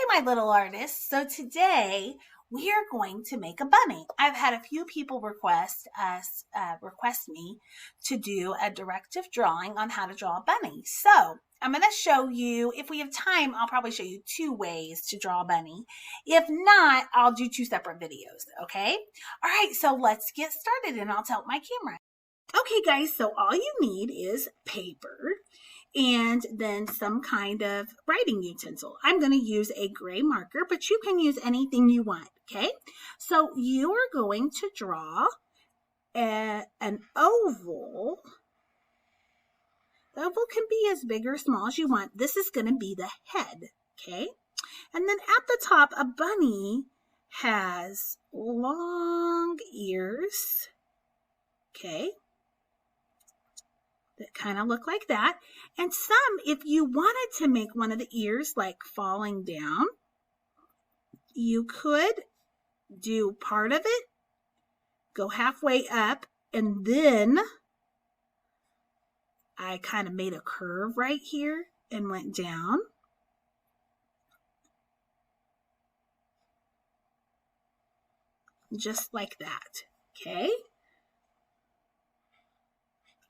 my little artists. So today we are going to make a bunny. I've had a few people request me to do a directive drawing on how to draw a bunny. So I'm going to show you, if we have time, I'll probably show you 2 ways to draw a bunny. If not, I'll do 2 separate videos, okay? All right, so let's get started and I'll tilt my camera. Okay guys, so all you need is paper and then some kind of writing utensil. I'm going to use a gray marker, but you can use anything you want, okay? So you are going to draw an oval. The oval can be as big or small as you want. This is going to be the head, okay? And then at the top, a bunny has long ears, okay? That kind of look like that. And some, if you wanted to make one of the ears like falling down, you could do part of it, go halfway up, and then I kind of made a curve right here and went down. Just like that, okay?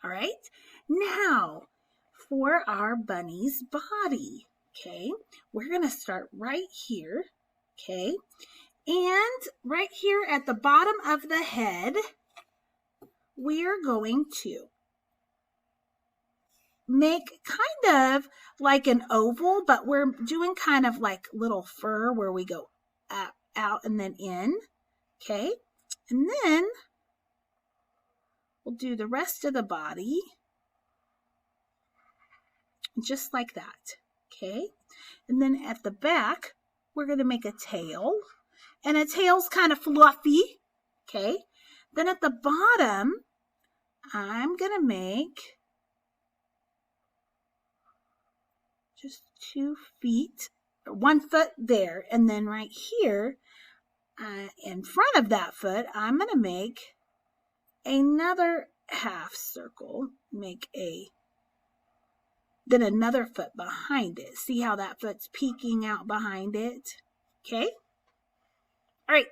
All right, now for our bunny's body, okay, we're going to start right here, okay, and right here at the bottom of the head, we're going to make kind of like an oval, but we're doing kind of like little fur where we go up, out, and then in, okay, and then we'll do the rest of the body just like that, okay? And then at the back, we're going to make a tail, and a tail's kind of fluffy, okay? Then at the bottom, I'm going to make just 2 feet, 1 foot there, and then right here, in front of that foot, I'm going to make another half circle, then another foot behind it. See how that foot's peeking out behind it? Okay? All right,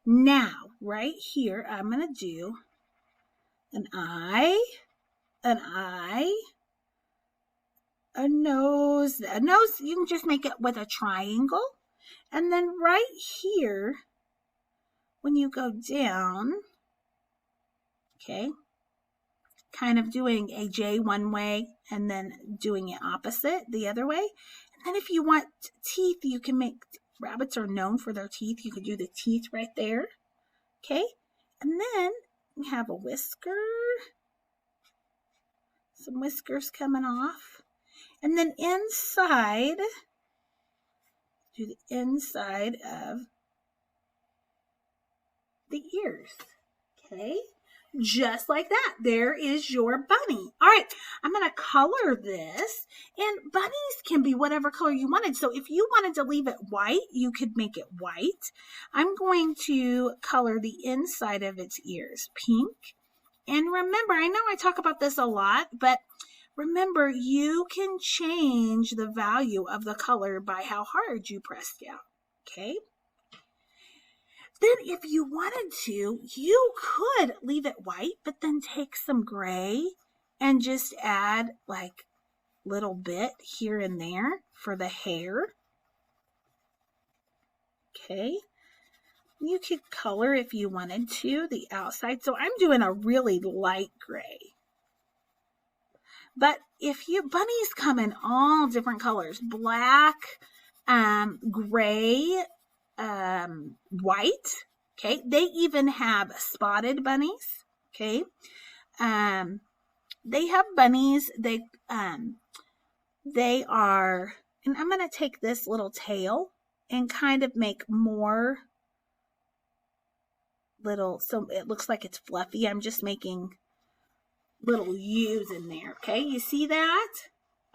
now right here, I'm going to do an eye, a nose. A nose, you can just make it with a triangle. And then right here, when you go down, okay, kind of doing a J one way and then doing it opposite the other way. And then if you want teeth, you can make, rabbits are known for their teeth. You could do the teeth right there, okay? And then we have a whisker, some whiskers coming off. And then inside, do the inside of the ears, okay? Just like that. There is your bunny. All right, I'm going to color this, and bunnies can be whatever color you wanted. So if you wanted to leave it white, you could make it white. I'm going to color the inside of its ears pink. And remember, I know I talk about this a lot, but remember, you can change the value of the color by how hard you press down, okay? Then if you wanted to, you could leave it white, but then take some gray and just add like little bit here and there for the hair. Okay. You could color if you wanted to the outside. So I'm doing a really light gray. But if you, bunnies come in all different colors, black, gray, white, okay? They even have spotted bunnies, okay? They have bunnies, they are, and I'm going to take this little tail and kind of make more little, so it looks like it's fluffy. I'm just making little U's in there, okay? You see that?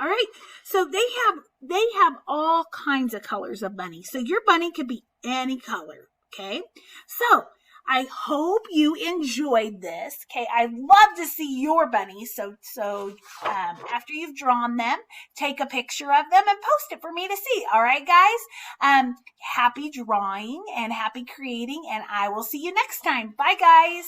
All right, so they have all kinds of colors of bunnies. So your bunny could be any color, okay? So I hope you enjoyed this. Okay, I'd love to see your bunnies. So after you've drawn them, take a picture of them and post it for me to see. All right, guys. Happy drawing and happy creating, and I will see you next time. Bye, guys.